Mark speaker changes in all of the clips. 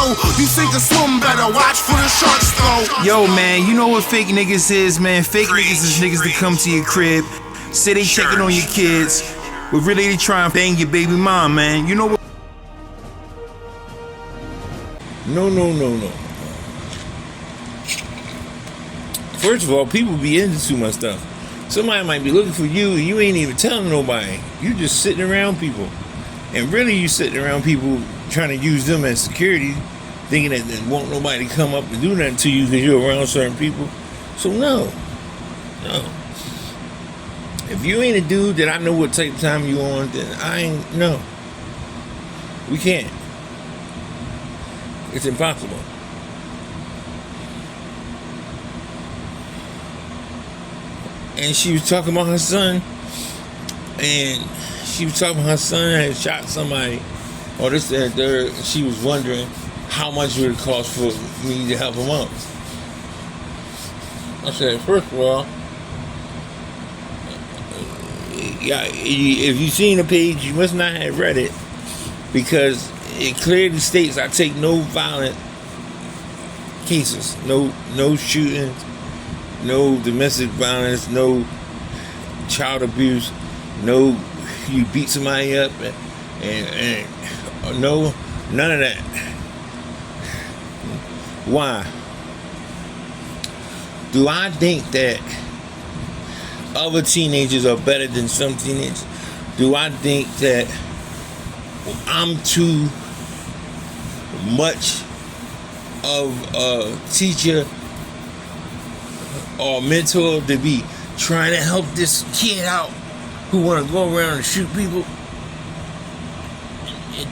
Speaker 1: know. You think a swim better, watch for the sharks though.
Speaker 2: Yo, man, you know what fake niggas is, man? Fake niggas is niggas that come to your crib, say they checking on your kids, but really they trying to bang your baby mom, man. You know what?
Speaker 3: No. First of all, people be into too much stuff. Somebody might be looking for you and you ain't even telling nobody. You just sitting around people. And really you sitting around people trying to use them as security, thinking that they won't nobody come up and do nothing to you because you're around certain people. So no. If you ain't a dude that I know what type of time you on, then I ain't, no. We can't. It's impossible. And she was talking about her son, and she was talking about her son had shot somebody, or this, that, there. She was wondering how much would it cost for me to help him out. I said, first of all, yeah, if you've seen the page, you must not have read it, because it clearly states I take no violent cases, no shootings, no domestic violence, no child abuse, no you beat somebody up, and no, none of that. Why? Do I think that other teenagers are better than some teenagers? Do I think that I'm too much of a teacher or mentor to be trying to help this kid out who want to go around and shoot people?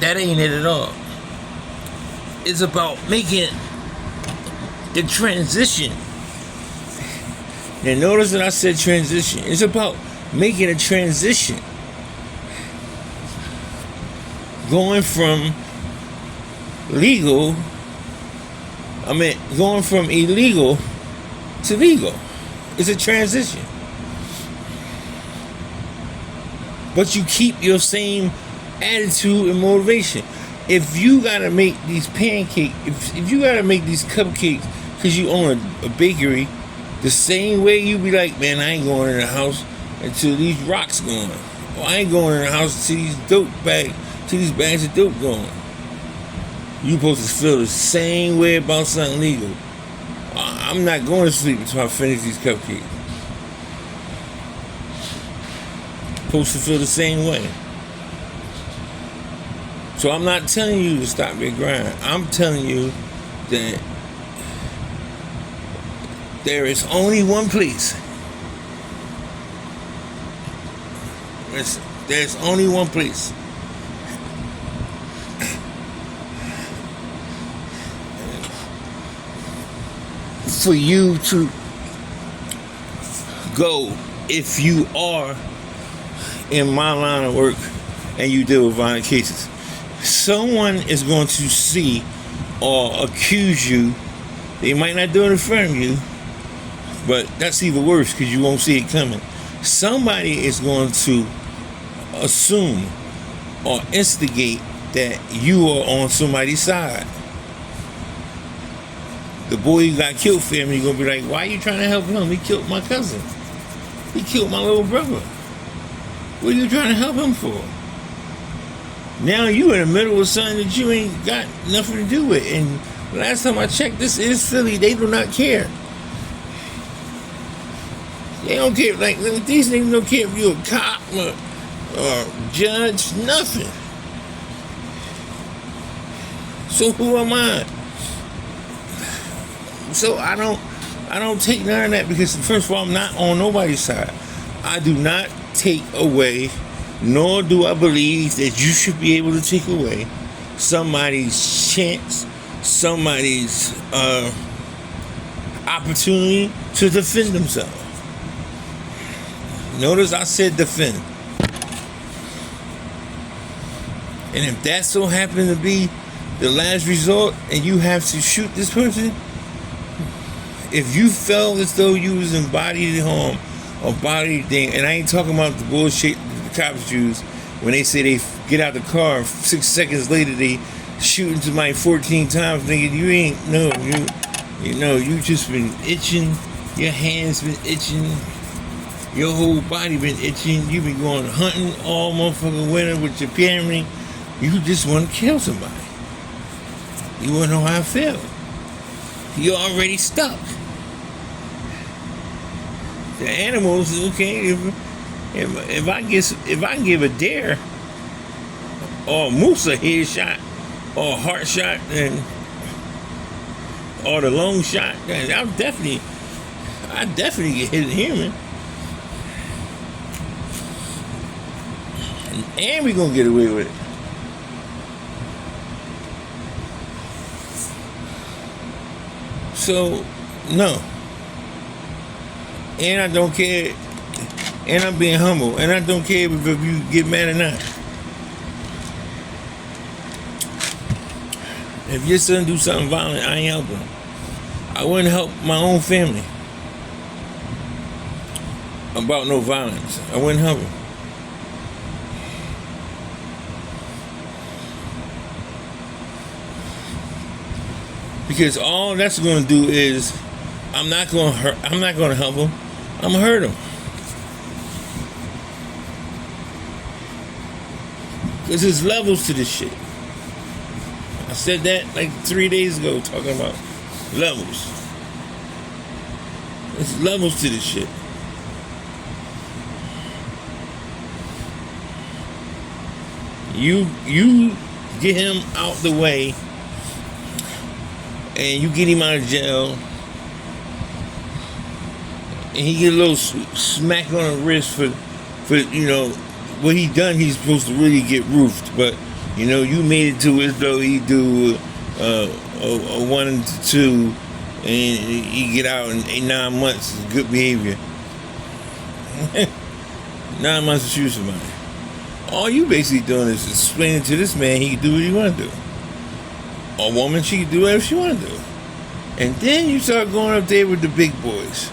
Speaker 3: That ain't it at all. It's about making the transition. And notice that I said transition. It's about making a transition. Going from illegal to legal. It's a transition. But you keep your same attitude and motivation. If you gotta make these pancakes, if you gotta make these cupcakes because you own a bakery, the same way you be like, man, I ain't going in the house until these rocks going. Or I ain't going in the house until these bags of dope going. You supposed to feel the same way about something legal. I'm not going to sleep until I finish these cupcakes. Supposed to feel the same way. So I'm not telling you to stop your grind. I'm telling you that there is only one place. There's only one place. For you to go if you are in my line of work and you deal with violent cases. Someone is going to see or accuse you. They might not do it in front of you, but that's even worse because you won't see it coming. Somebody is going to assume or instigate that you are on somebody's side. The boy who got killed family gonna be like, why are you trying to help him? He killed my cousin. He killed my little brother. What are you trying to help him for? Now you in the middle of something that you ain't got nothing to do with. And last time I checked, this is Philly. They do not care. They don't care. Like, these niggas don't care if you're a cop or judge, nothing. So who am I? So I don't take none of that, because first of all, I'm not on nobody's side. I do not take away, nor do I believe that you should be able to take away somebody's chance, somebody's opportunity to defend themselves. Notice I said defend. And if that so happened to be the last resort and you have to shoot this person, if you felt as though you was in bodily harm or bodily thing, and I ain't talking about the bullshit the cops use when they say they get out the car 6 seconds later they shooting somebody 14 times, nigga, you ain't, no, you just been itching, your hands been itching, your whole body been itching, you been going hunting all motherfucking winter with your family, you just want to kill somebody. You want to know how I feel. You're already stuck. The animals, okay, if I give a deer or a moose a headshot or a heart shot or the lung shot, I definitely get hit human. And we gonna get away with it. So, no. And I don't care. And I'm being humble. And I don't care if you get mad or not. If your son do something violent, I ain't helping him. I wouldn't help my own family about no violence. I wouldn't help him. Because all that's going to do is, I'm not going to help him. I'm going to hurt him. Because there's levels to this shit. I said that like 3 days ago, talking about levels. There's levels to this shit. You get him out the way, and you get him out of jail, and he get a little smack on the wrist for what he done. He's supposed to really get roofed, but you made it to as though he do a 1 to 2, and he get out in 9 months. Is good behavior. 9 months to shoot somebody. All you basically doing is explaining to this man he can do what he want to do. A woman, she can do whatever she want to do. And then you start going up there with the big boys.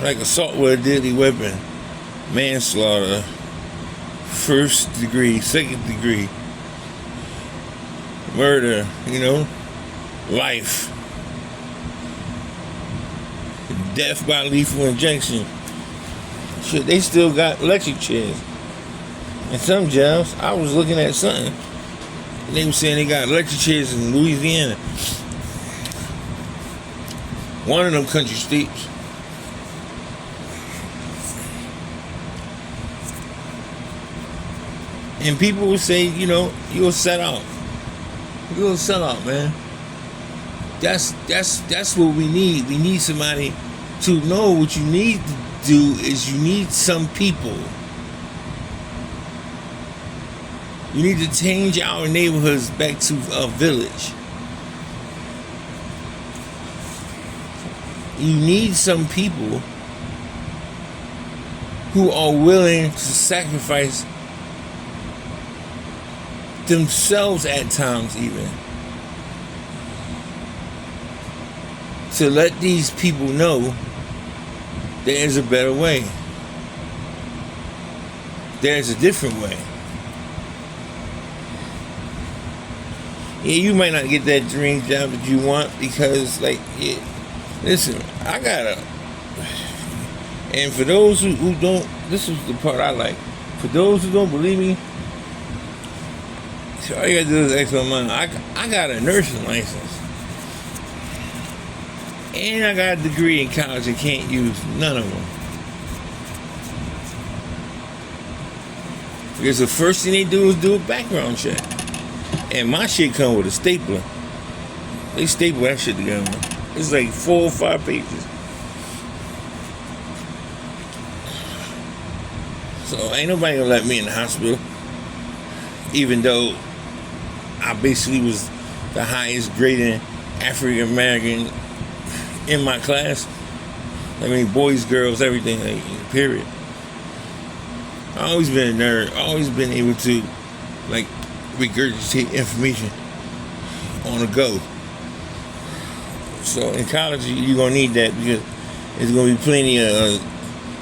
Speaker 3: Like assault with a deadly weapon, manslaughter, 1st degree, 2nd degree, murder, life, death by lethal injection. Shit, they still got electric chairs. In some jails, I was looking at something, and they were saying they got electric chairs in Louisiana. One of them country states. And people would say, you're a sellout. You're a sellout, man. That's what we need. We need somebody to know what you need to do is you need some people. You need to change our neighborhoods back to a village. You need some people who are willing to sacrifice themselves at times, even to let these people know there's a better way. There's a different way. Yeah, you might not get that dream job that you want because, listen, and for those who don't, this is the part I like. For those who don't believe me, all you gotta do is ask my mom. I got a nursing license. And I got a degree in college and can't use none of them. Because the first thing they do is do a background check. And my shit come with a stapler. They staple that shit together. It's like 4 or 5 pages. So ain't nobody gonna let me in the hospital. Even though I basically was the highest grading African American in my class. I mean, boys, girls, everything, period. I always been a nerd. Always been able to, regurgitate information on the go. So in college, you're gonna need that because there's gonna be plenty of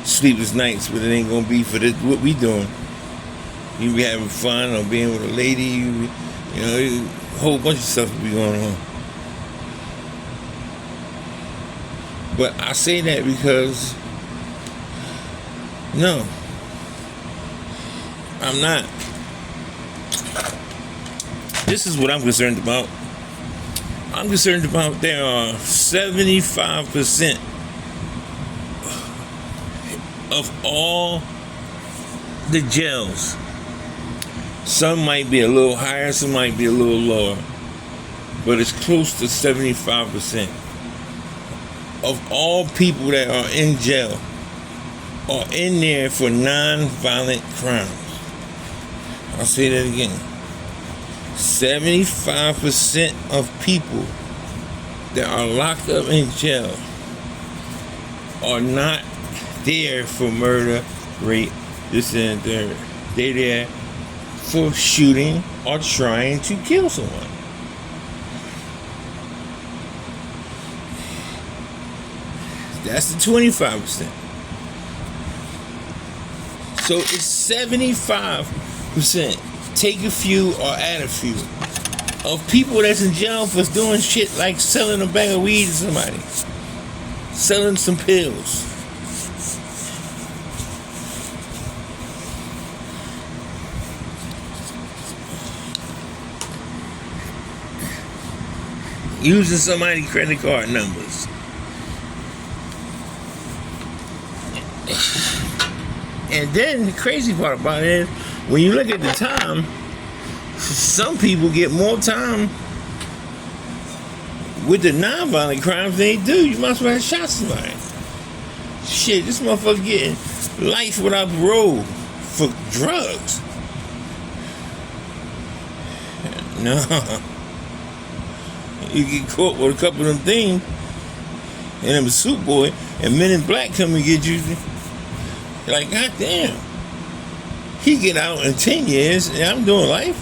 Speaker 3: sleepless nights, but it ain't gonna be for this, what we doing. You be having fun or being with a lady. You know, a whole bunch of stuff will be going on. But I say that because, no, I'm not. This is what I'm concerned about. I'm concerned about there are 75% of all the jails. Some might be a little higher, some might be a little lower, but it's close to 75% of all people that are in jail are in there for non-violent crimes. I'll say that again. 75% of people that are locked up in jail are not there for murder, rape, this and that. They're there for shooting or trying to kill someone. That's the 25%. So it's 75%. Take a few or add a few of people that's in jail for doing shit like selling a bag of weed to somebody, selling some pills. Using somebody's credit card numbers. And then the crazy part about it is, when you look at the time, some people get more time with the non-violent crimes than they do. You might as well have shot somebody. Shit, this motherfucker getting life without parole for drugs. No. You get caught with a couple of them things, and them suit boy, and Men in Black come and get you. You're like, God damn. He get out in 10 years and I'm doing life.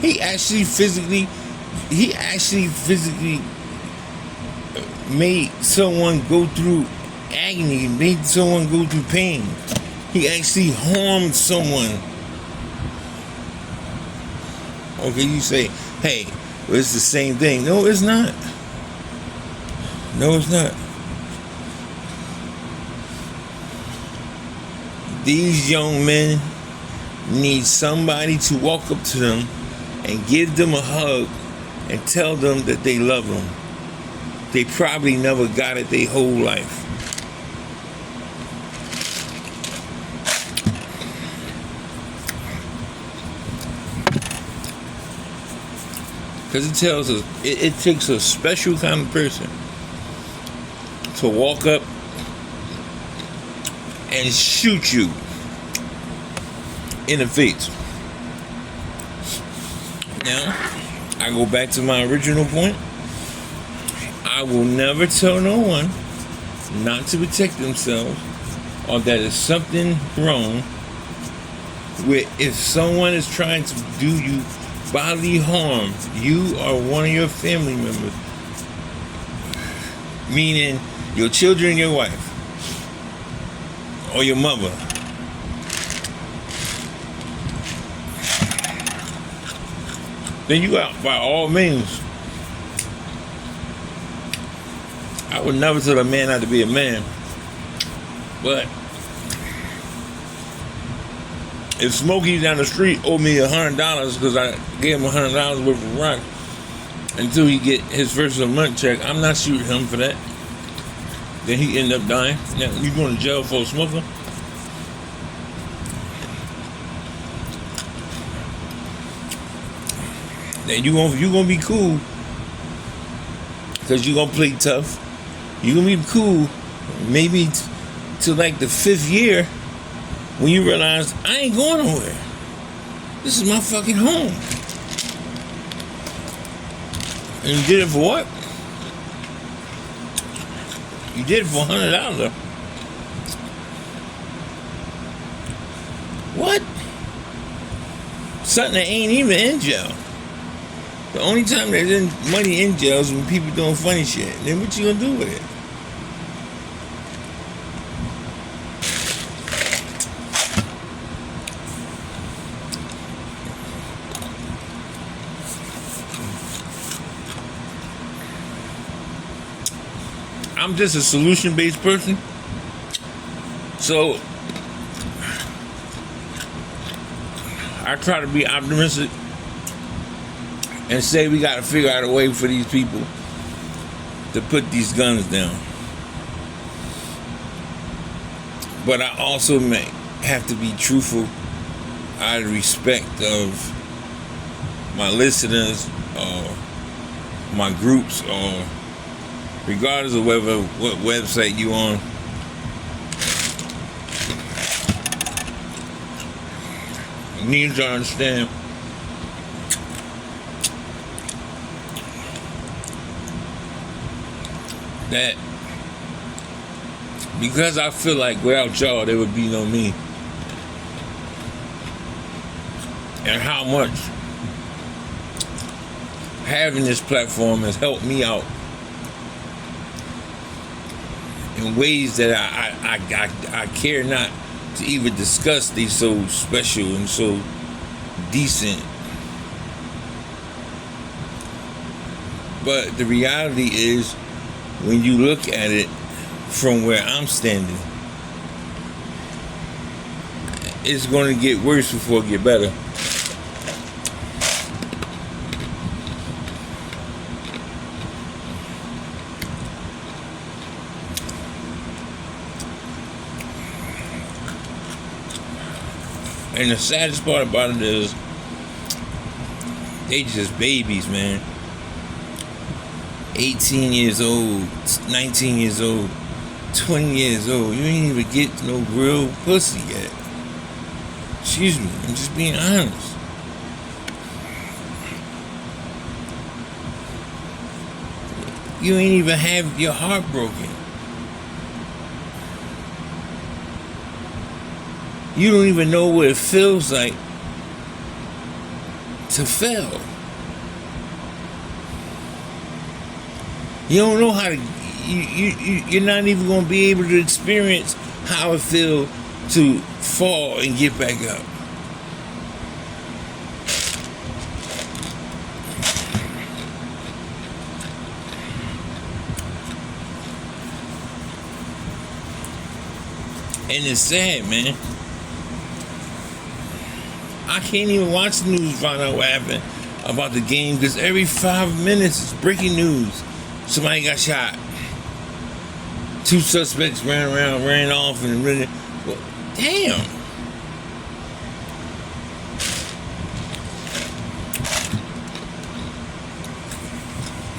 Speaker 3: He actually physically made someone go through agony, made someone go through pain. He actually harmed someone. Okay, you say, hey, well, it's the same thing. No, it's not. No, it's not. These young men need somebody to walk up to them and give them a hug and tell them that they love them. They probably never got it their whole life. Because it tells us, it takes a special kind of person to walk up and shoot you in the face. Now, I go back to my original point. I will never tell no one not to protect themselves or that there's something wrong with if someone is trying to do you bodily harm, you or one of your family members, meaning your children and your wife, or your mother. Then you got, by all means, I would never tell a man not to be a man, but if Smokey down the street owed me $100 because I gave him $100 worth of rock until he get his first of the month check, I'm not shooting him for that. Then he end up dying. Now you going to jail for a smoker? Then you gonna be cool because you gonna play tough. You gonna be cool maybe to like the 5th year when you realize I ain't going nowhere. This is my fucking home. And you did it for what? You did it for $100. What? Something that ain't even in jail. The only time there's money in jail is when people doing funny shit. Then what you gonna do with it? I'm just a solution-based person. So I try to be optimistic and say we got to figure out a way for these people to put these guns down. But I also may have to be truthful out of respect of my listeners or my groups, or regardless of what website you on. You need to understand that because I feel like without y'all there would be no me, and how much having this platform has helped me out in ways that I care not to even discuss. These so special and so decent. But the reality is, when you look at it from where I'm standing, it's going to get worse before it get better. And the saddest part about it is, they just babies, man. 18 years old, 19 years old, 20 years old. You ain't even get no real pussy yet. Excuse me, I'm just being honest. You ain't even have your heart broken. You don't even know what it feels like to fail. You don't know how to. You're not even going to be able to experience how it feels to fall and get back up. And it's sad, man. I can't even watch the news to find out what happened about the game, because every 5 minutes it's breaking news. Somebody got shot. 2 suspects ran off, and really, well, damn.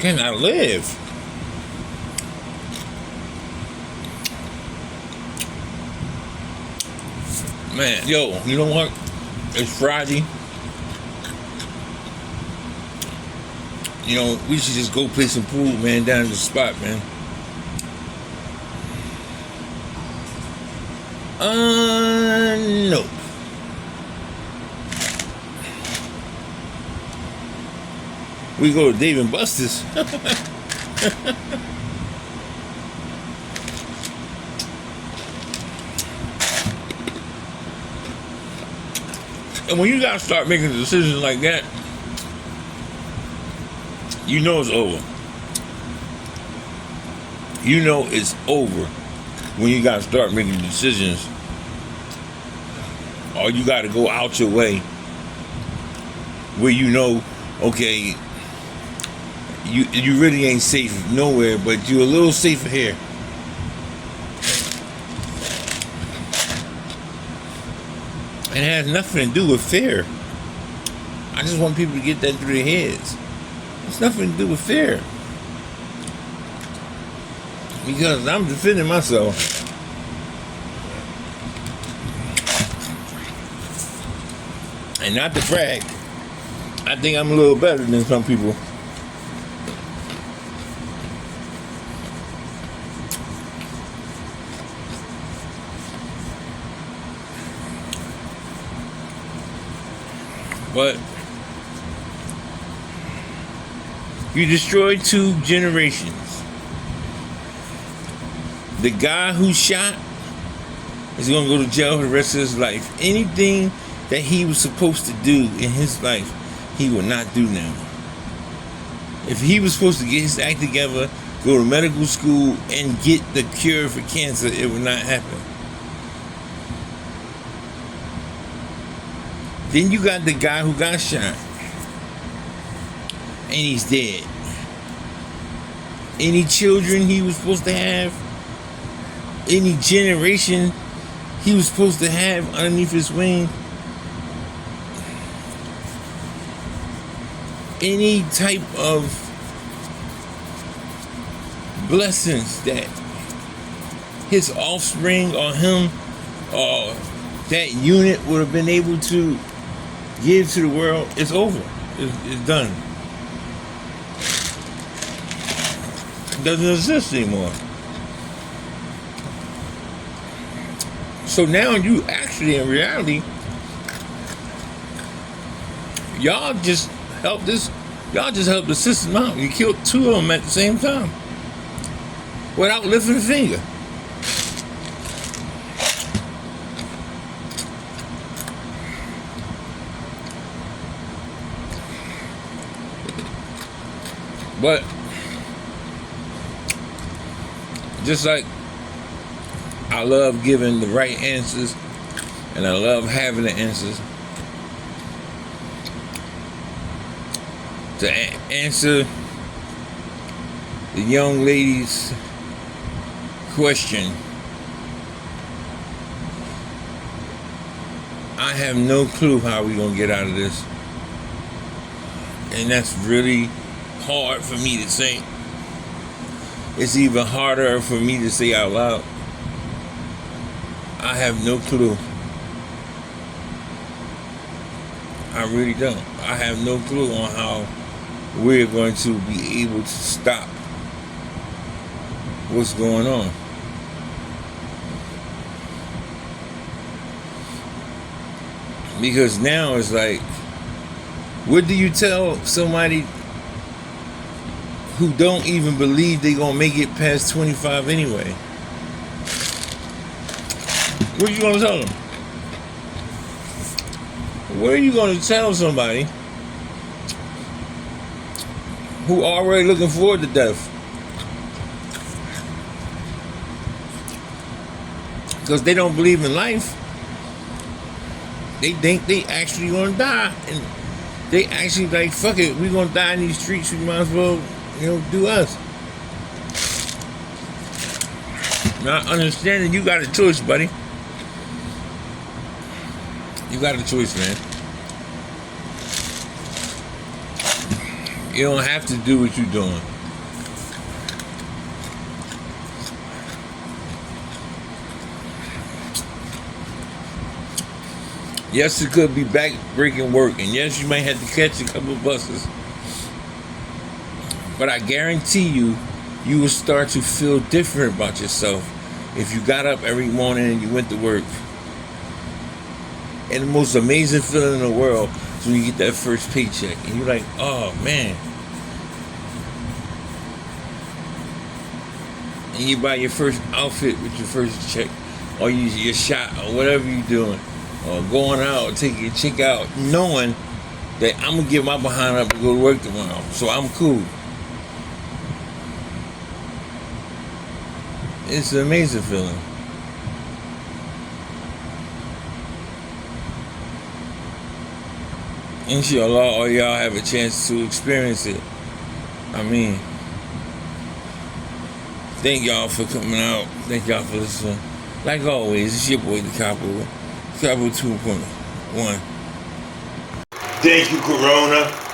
Speaker 3: Can I live? Man, yo, you know what? It's Friday. You know, we should just go play some pool, man, down at the spot, man. No. We go to Dave and Buster's. And when you gotta start making decisions like that, you know it's over. You know it's over when you gotta start making decisions, or you gotta go out your way where you know, okay, you really ain't safe nowhere, but you're a little safer here. And it has nothing to do with fear. I just want people to get that through their heads. It's nothing to do with fear. Because I'm defending myself. And not to brag, I think I'm a little better than some people. But you destroyed 2 generations. The guy who shot is going to go to jail for the rest of his life. Anything that he was supposed to do in his life, he will not do now. If he was supposed to get his act together go to medical school, and get the cure for cancer, it would not happen. Then you got the guy who got shot, and he's dead. Any children he was supposed to have, any generation he was supposed to have underneath his wing, any type of blessings that his offspring or him or that unit would have been able to give to the world, it's over. It's done. It doesn't exist anymore. So now you actually, in reality, y'all just help the system out. You killed two of them at the same time without lifting a finger. But just like I love giving the right answers and I love having the answers, to answer the young lady's question, I have no clue how we're gonna get out of this. And that's really hard for me to say. It's even harder for me to say out loud. I have no clue. I really don't. I have no clue on how we're going to be able to stop what's going on. Because now it's like, what do you tell somebody who don't even believe they're gonna make it past 25 anyway? What are you gonna tell them? What are you gonna tell somebody who already looking forward to death? Because they don't believe in life. They think they actually gonna die, and they actually like, fuck it, we gonna die in these streets, we might as well, do us. Not understanding you got a choice, buddy. You got a choice, man. You don't have to do what you're doing. Yes, it could be back-breaking work, and yes, you might have to catch a couple of buses. But I guarantee you will start to feel different about yourself if you got up every morning and you went to work. And the most amazing feeling in the world is when you get that first paycheck, and you're like, oh, man. And you buy your first outfit with your first check, or your shot, or whatever you're doing. Or going out, taking your chick out, knowing that I'm going to get my behind up and go to work tomorrow, so I'm cool. It's an amazing feeling. Inshallah, all y'all have a chance to experience it. I mean, thank y'all for coming out. Thank y'all for listening. Like always, it's your boy, Decopbo 2.1.
Speaker 4: Thank you, Corona.